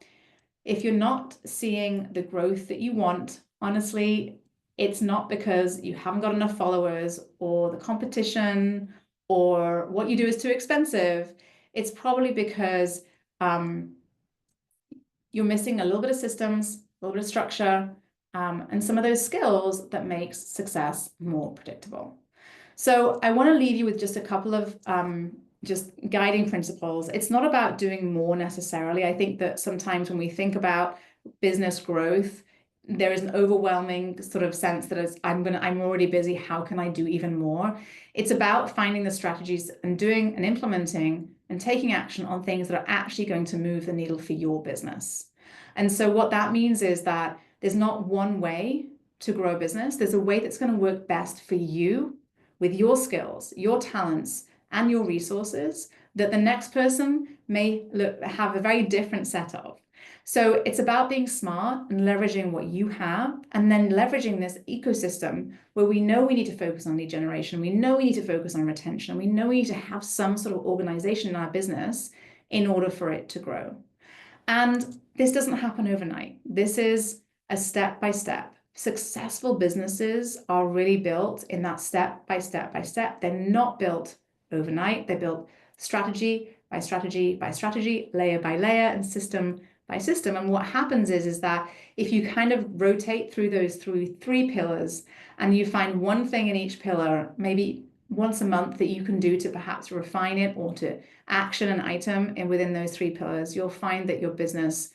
if you're not seeing the growth that you want, honestly, it's not because you haven't got enough followers, or the competition, or what you do is too expensive. It's probably because you're missing a little bit of systems, a little bit of structure, and some of those skills that makes success more predictable. So I want to leave you with just a couple of just guiding principles. It's not about doing more necessarily. I think that sometimes when we think about business growth, there is an overwhelming sort of sense that I'm already busy. How can I do even more? It's about finding the strategies and doing and implementing and taking action on things that are actually going to move the needle for your business. And so what that means is that there's not one way to grow a business. There's a way that's going to work best for you, with your skills, your talents, and your resources, that the next person may have a very different set of. So it's about being smart and leveraging what you have, and then leveraging this ecosystem where we know we need to focus on lead generation, we know we need to focus on retention, we know we need to have some sort of organization in our business in order for it to grow. And this doesn't happen overnight. This is a step-by-step. Successful businesses are really built in that step by step by step. They're not built overnight. They're built strategy by strategy by strategy, layer by layer, and system by system. And what happens is that if you kind of rotate through those three pillars and you find one thing in each pillar, maybe once a month, that you can do to perhaps refine it or to action an item and within those three pillars, you'll find that your business,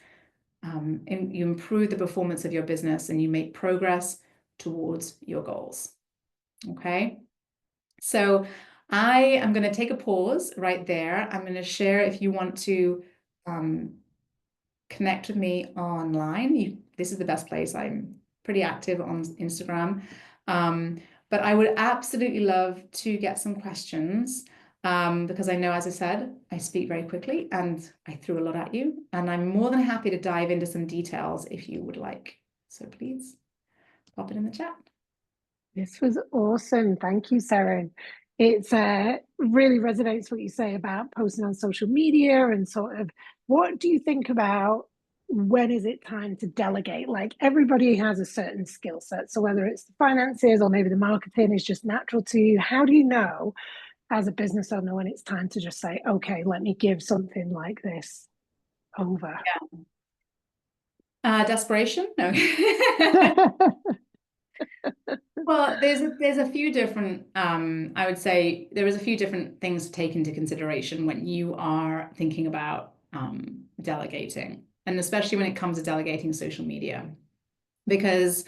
you improve the performance of your business and you make progress towards your goals. Okay. So I am going to take a pause right there. I'm going to share, if you want to connect with me online, this is the best place. I'm pretty active on Instagram. But I would absolutely love to get some questions because I know, as I said, I speak very quickly and I threw a lot at you, and I'm more than happy to dive into some details if you would like. So please pop it in the chat. This was awesome. Thank you, Seran. It's really resonates what you say about posting on social media and sort of what do you think about when is it time to delegate? Like everybody has a certain skill set. So whether it's the finances or maybe the marketing is just natural to you, how do you know as a business owner when it's time to just say, okay, let me give something like this over? Yeah. Desperation? No. Well, there's a few different, I would say there is a few different things to take into consideration when you are thinking about delegating, and especially when it comes to delegating social media, because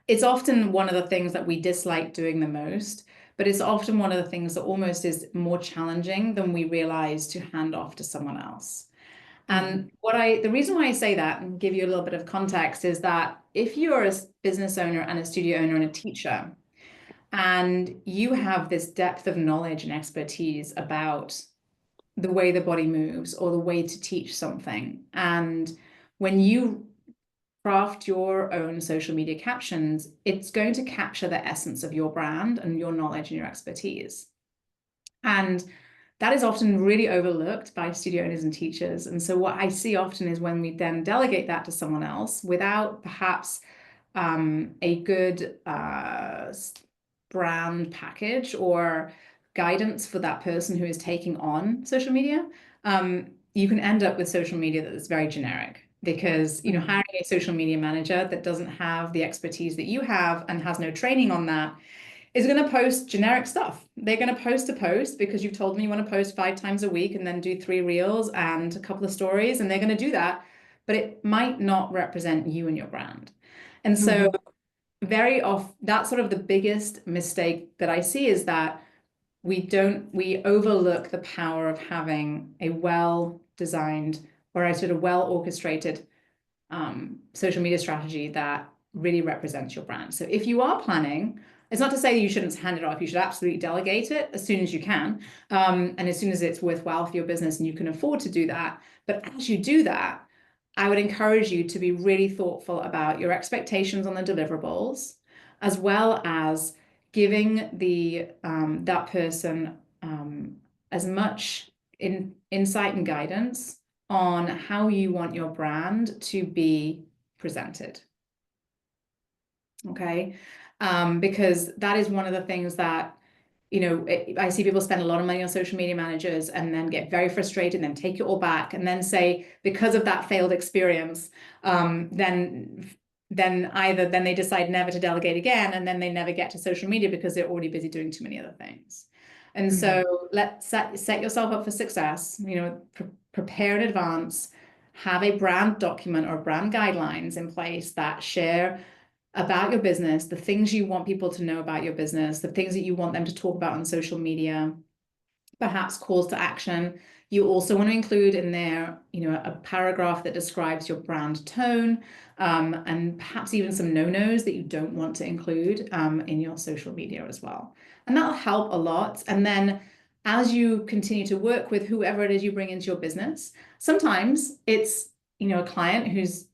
it's often one of the things that we dislike doing the most, but it's often one of the things that almost is more challenging than we realize to hand off to someone else. And the reason why I say that and give you a little bit of context is that if you're a business owner and a studio owner and a teacher, and you have this depth of knowledge and expertise about the way the body moves or the way to teach something, and when you craft your own social media captions, it's going to capture the essence of your brand and your knowledge and your expertise. And that is often really overlooked by studio owners and teachers. And so what I see often is when we then delegate that to someone else without perhaps a good brand package or guidance for that person who is taking on social media, you can end up with social media that is very generic. Because, you know, hiring a social media manager that doesn't have the expertise that you have and has no training on that is going to post generic stuff. They're going to post a post because you've told them you want to post 5 times a week and then do 3 reels and a couple of stories, and they're going to do that, but it might not represent you and your brand. And so very often, that's sort of the biggest mistake that I see, is that we overlook the power of having a well-designed or a sort of well-orchestrated social media strategy that really represents your brand. So if you are planning, it's not to say that you shouldn't hand it off. You should absolutely delegate it as soon as you can, and as soon as it's worthwhile for your business and you can afford to do that. But as you do that, I would encourage you to be really thoughtful about your expectations on the deliverables, as well as giving that person as much insight and guidance on how you want your brand to be presented. Okay. Because that is one of the things that, you know, I see people spend a lot of money on social media managers and then get very frustrated and then take it all back and then say, because of that failed experience, then they decide never to delegate again, and then they never get to social media because they're already busy doing too many other things. And so let's set yourself up for success, you know, prepare in advance, have a brand document or brand guidelines in place that share about your business, the things you want people to know about your business, the things that you want them to talk about on social media, perhaps calls to action. You also want to include in there, you know, a paragraph that describes your brand tone, and perhaps even some no-nos that you don't want to include in your social media as well. And that'll help a lot. And then as you continue to work with whoever it is you bring into your business, sometimes it's, you know, a client who's,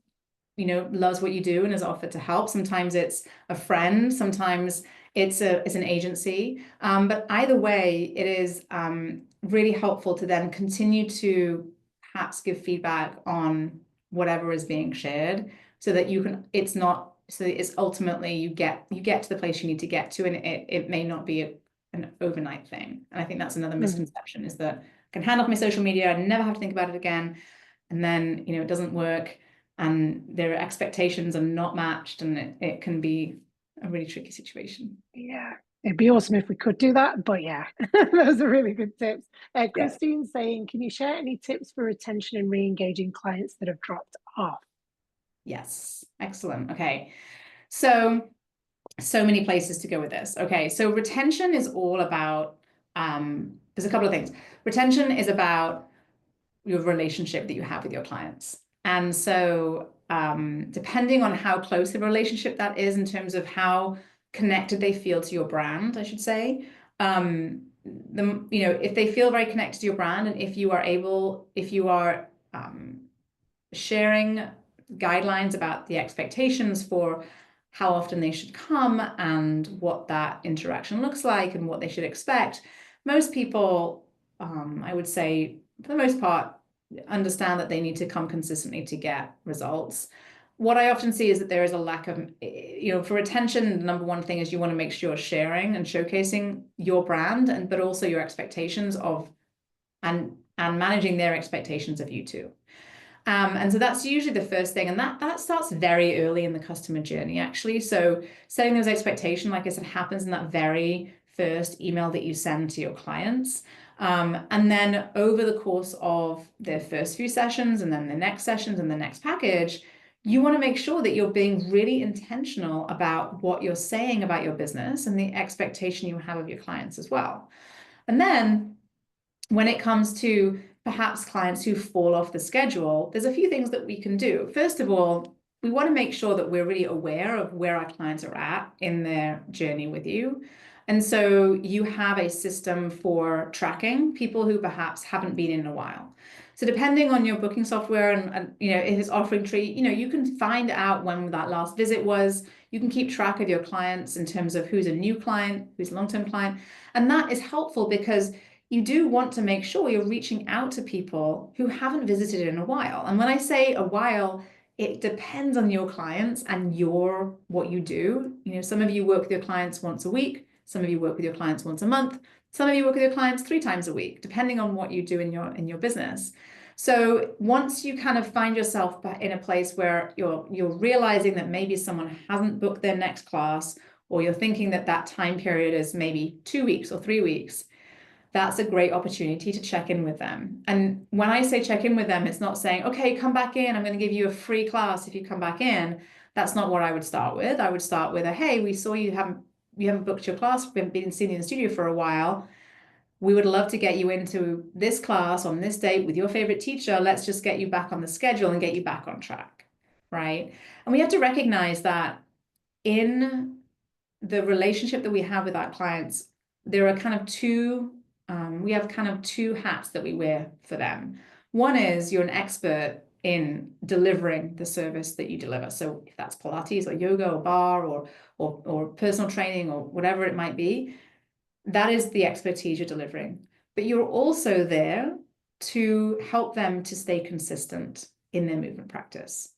you know, loves what you do and has offered to help. Sometimes it's a friend, sometimes it's an agency. But either way, it is really helpful to then continue to perhaps give feedback on whatever is being shared, so that you can, it's ultimately you get to the place you need to get to, and it may not be an overnight thing. And I think that's another misconception, is that can hand off my social media and never have to think about it again. And then, it doesn't work and their expectations are not matched, and it can be a really tricky situation. Yeah, it'd be awesome if we could do that, but yeah, those are really good tips. Christine's saying, can you share any tips for retention and re-engaging clients that have dropped off? Yes, excellent. Okay, so many places to go with this. Okay, so retention is all about, there's a couple of things. Retention is about your relationship that you have with your clients. And so depending on how close the relationship that is in terms of how connected they feel to your brand, I should say, if they feel very connected to your brand, and if you are sharing guidelines about the expectations for how often they should come and what that interaction looks like and what they should expect, most people, I would say, for the most part, understand that they need to come consistently to get results. What I often see is that there is a lack of, for retention, the number one thing is you want to make sure you're sharing and showcasing your brand, but also your expectations of, and managing their expectations of you too. And so that's usually the first thing. And that starts very early in the customer journey, actually. So setting those expectations, like I said, happens in that very first email that you send to your clients. And then over the course of their first few sessions, and then the next sessions and the next package, you want to make sure that you're being really intentional about what you're saying about your business and the expectation you have of your clients as well. And then when it comes to perhaps clients who fall off the schedule, there's a few things that we can do. First of all, we want to make sure that we're really aware of where our clients are at in their journey with you. And so you have a system for tracking people who perhaps haven't been in a while. So depending on your booking software and if it's offering tree, you can find out when that last visit was. You can keep track of your clients in terms of who's a new client, who's a long-term client. And that is helpful because you do want to make sure you're reaching out to people who haven't visited in a while. And when I say a while, it depends on your clients and what you do. Some of you work with your clients once a week. Some of you work with your clients once a month. Some of you work with your clients 3 times a week, depending on what you do in your business. So once you kind of find yourself in a place where you're realizing that maybe someone hasn't booked their next class, or you're thinking that time period is maybe 2 weeks or 3 weeks, that's a great opportunity to check in with them. And when I say check in with them, it's not saying, okay, come back in, I'm going to give you a free class if you come back in. That's not what I would start with. I would start with hey, we saw you haven't booked your class, we haven't been seeing you in the studio for a while. We would love to get you into this class on this date with your favorite teacher. Let's just get you back on the schedule and get you back on track, right? And we have to recognize that in the relationship that we have with our clients, there are kind of we have kind of 2 hats that we wear for them. One is you're an expert in delivering the service that you deliver. So if that's Pilates or yoga or bar or personal training or whatever it might be, that is the expertise you're delivering. But you're also there to help them to stay consistent in their movement practice.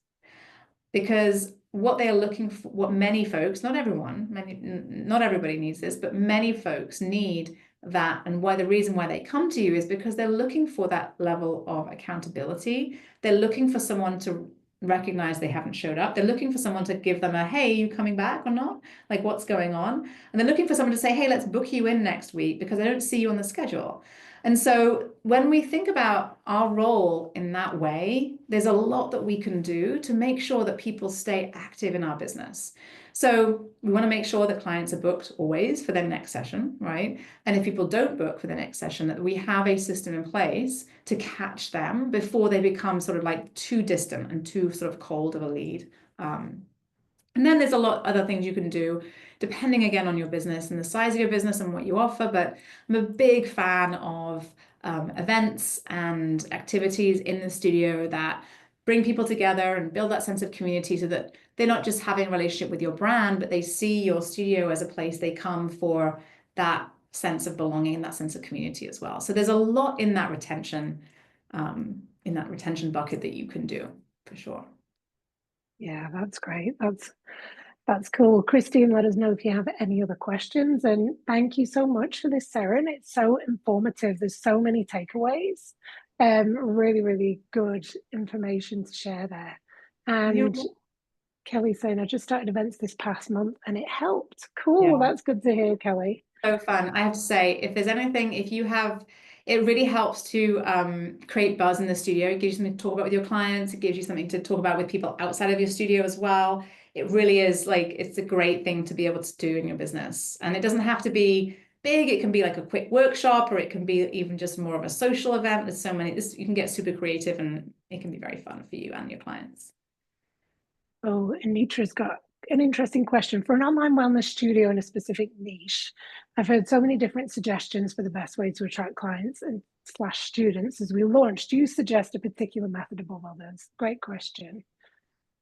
Because what they are looking for, what many folks, not everybody needs this, but many folks need that. And the reason why they come to you is because they're looking for that level of accountability. They're looking for someone to recognize they haven't showed up. They're looking for someone to give them hey, you coming back or not? Like, what's going on? And they're looking for someone to say, hey, let's book you in next week because I don't see you on the schedule. And so when we think about our role in that way, there's a lot that we can do to make sure that people stay active in our business. So we want to make sure that clients are booked always for their next session, right? And if people don't book for the next session, that we have a system in place to catch them before they become sort of like too distant and too sort of cold of a lead. And then there's a lot of other things you can do, depending again on your business and the size of your business and what you offer. But I'm a big fan of events and activities in the studio that bring people together and build that sense of community so that they're not just having a relationship with your brand, but they see your studio as a place they come for that sense of belonging and that sense of community as well. So there's a lot in that retention bucket that you can do for sure. Yeah, that's great. That's cool. Christine, let us know if you have any other questions. And thank you so much for this, Seran. It's so informative. There's so many takeaways. Really, really good information to share there. You're And Kelly saying, I just started events this past month and it helped. yeah. Cool. That's good to hear, Kelly. So fun. I have to say, if there's anything, if you have, it really helps to create buzz in the studio. It gives you something to talk about with your clients. It gives you something to talk about with people outside of your studio as well. It really is like, it's a great thing to be able to do in your business. And it doesn't have to be big. It can be like a quick workshop, or it can be even just more of a social event. There's so many, you can get super creative and it can be very fun for you and your clients. Oh, Anitra's got an interesting question. For an online wellness studio in a specific niche, I've heard so many different suggestions for the best way to attract clients and slash students as we launch. Do you suggest a particular method above others? Great question.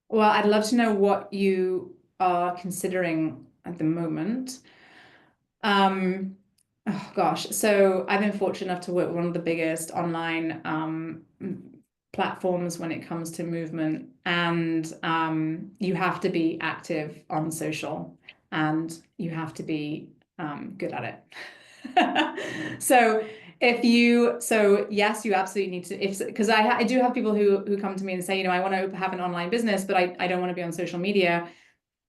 Well, I'd love to know what you are considering at the moment. Oh gosh, so I've been fortunate enough to work with one of the biggest online platforms when it comes to movement, and you have to be active on social, and you have to be good at it. So so yes, you absolutely need to, if because I do have people who come to me and say, I want to have an online business, but I don't want to be on social media.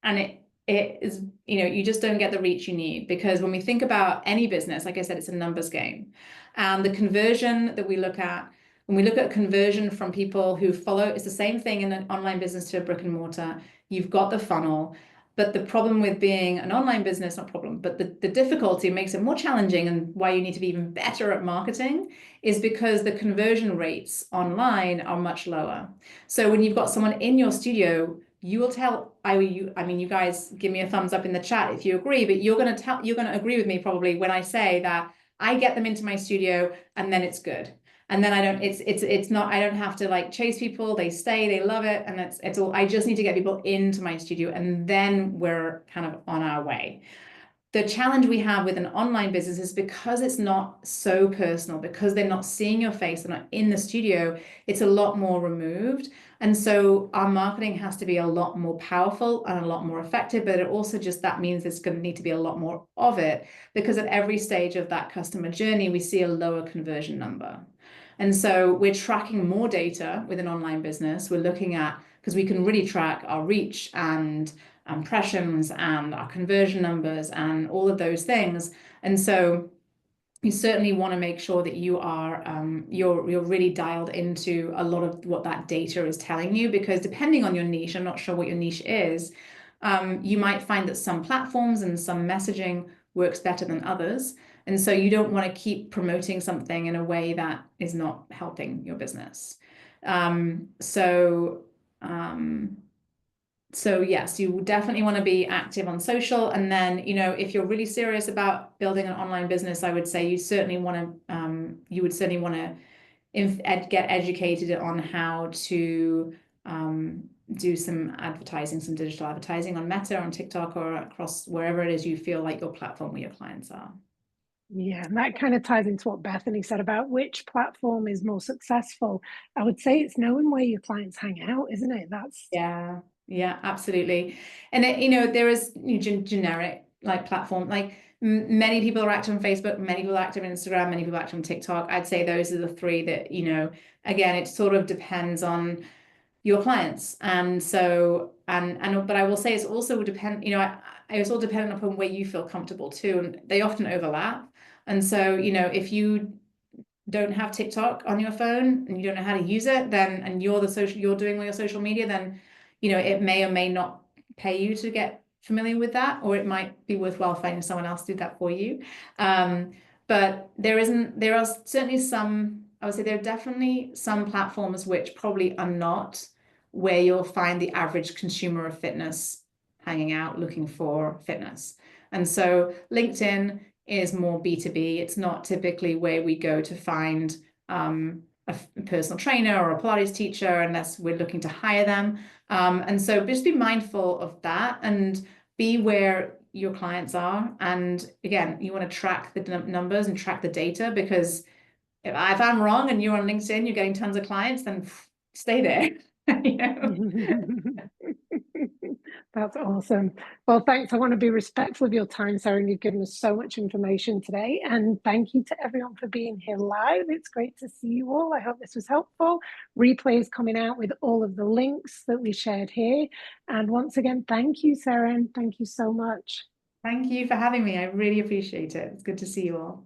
And it is, you just don't get the reach you need, because when we think about any business, like I said, it's a numbers game. And the conversion that we look at, when we look at conversion from people who follow, it's the same thing in an online business to a brick and mortar. You've got the funnel, but the problem with being an online business, not problem, but the difficulty makes it more challenging, and why you need to be even better at marketing is because the conversion rates online are much lower. So when you've got someone in your studio, you will tell, I mean, you guys give me a thumbs up in the chat if you agree, but you're going to agree with me probably when I say that I get them into my studio and then it's good. And then it's not, I don't have to like chase people. They stay, they love it. And it's all, I just need to get people into my studio, and then we're kind of on our way. The challenge we have with an online business is because it's not so personal, because they're not seeing your face, they're not in the studio, it's a lot more removed. And so our marketing has to be a lot more powerful and a lot more effective, but it also just, that means there's going to need to be a lot more of it, because at every stage of that customer journey, we see a lower conversion number. And so we're tracking more data with an online business. We're looking at, because we can really track our reach and impressions and our conversion numbers and all of those things. And so you certainly want to make sure that you are you're really dialed into a lot of what that data is telling you, because depending on your niche, I'm not sure what your niche is, you might find that some platforms and some messaging works better than others. And so you don't want to keep promoting something in a way that is not helping your business. So yes, you definitely want to be active on social. And then, if you're really serious about building an online business, I would say you certainly want to, get educated on how to do some advertising, some digital advertising on Meta, on TikTok, or across wherever it is you feel like your platform where your clients are. Yeah, and that kind of ties into what Bethany said about which platform is more successful. I would say it's knowing where your clients hang out, isn't it? That's Yeah, absolutely. And there is generic like platform, like many people are active on Facebook, many people are active on Instagram, many people are active on TikTok. I'd say those are the three that, again, it sort of depends on your clients. And so, but I will say it's also it's all dependent upon where you feel comfortable too. And they often overlap. And so, if you don't have TikTok on your phone and you don't know how to use it, then, and you're doing all your social media, then, it may or may not pay you to get familiar with that, or it might be worthwhile finding someone else to do that for you. But there are certainly some, I would say there are definitely some platforms which probably are not where you'll find the average consumer of fitness hanging out looking for fitness. And so LinkedIn is more B2B. It's not typically where we go to find a personal trainer or a Pilates teacher unless we're looking to hire them. And so just be mindful of that and be where your clients are. And again, you want to track the numbers and track the data, because if I'm wrong and you're on LinkedIn, you're getting tons of clients, then stay there. That's awesome. Well, thanks. I want to be respectful of your time, Sarah, and you've given us so much information today. And thank you to everyone for being here live. It's great to see you all. I hope this was helpful. Replays coming out with all of the links that we shared here. And once again, thank you, Sarah, and thank you so much. Thank you for having me. I really appreciate it. It's good to see you all.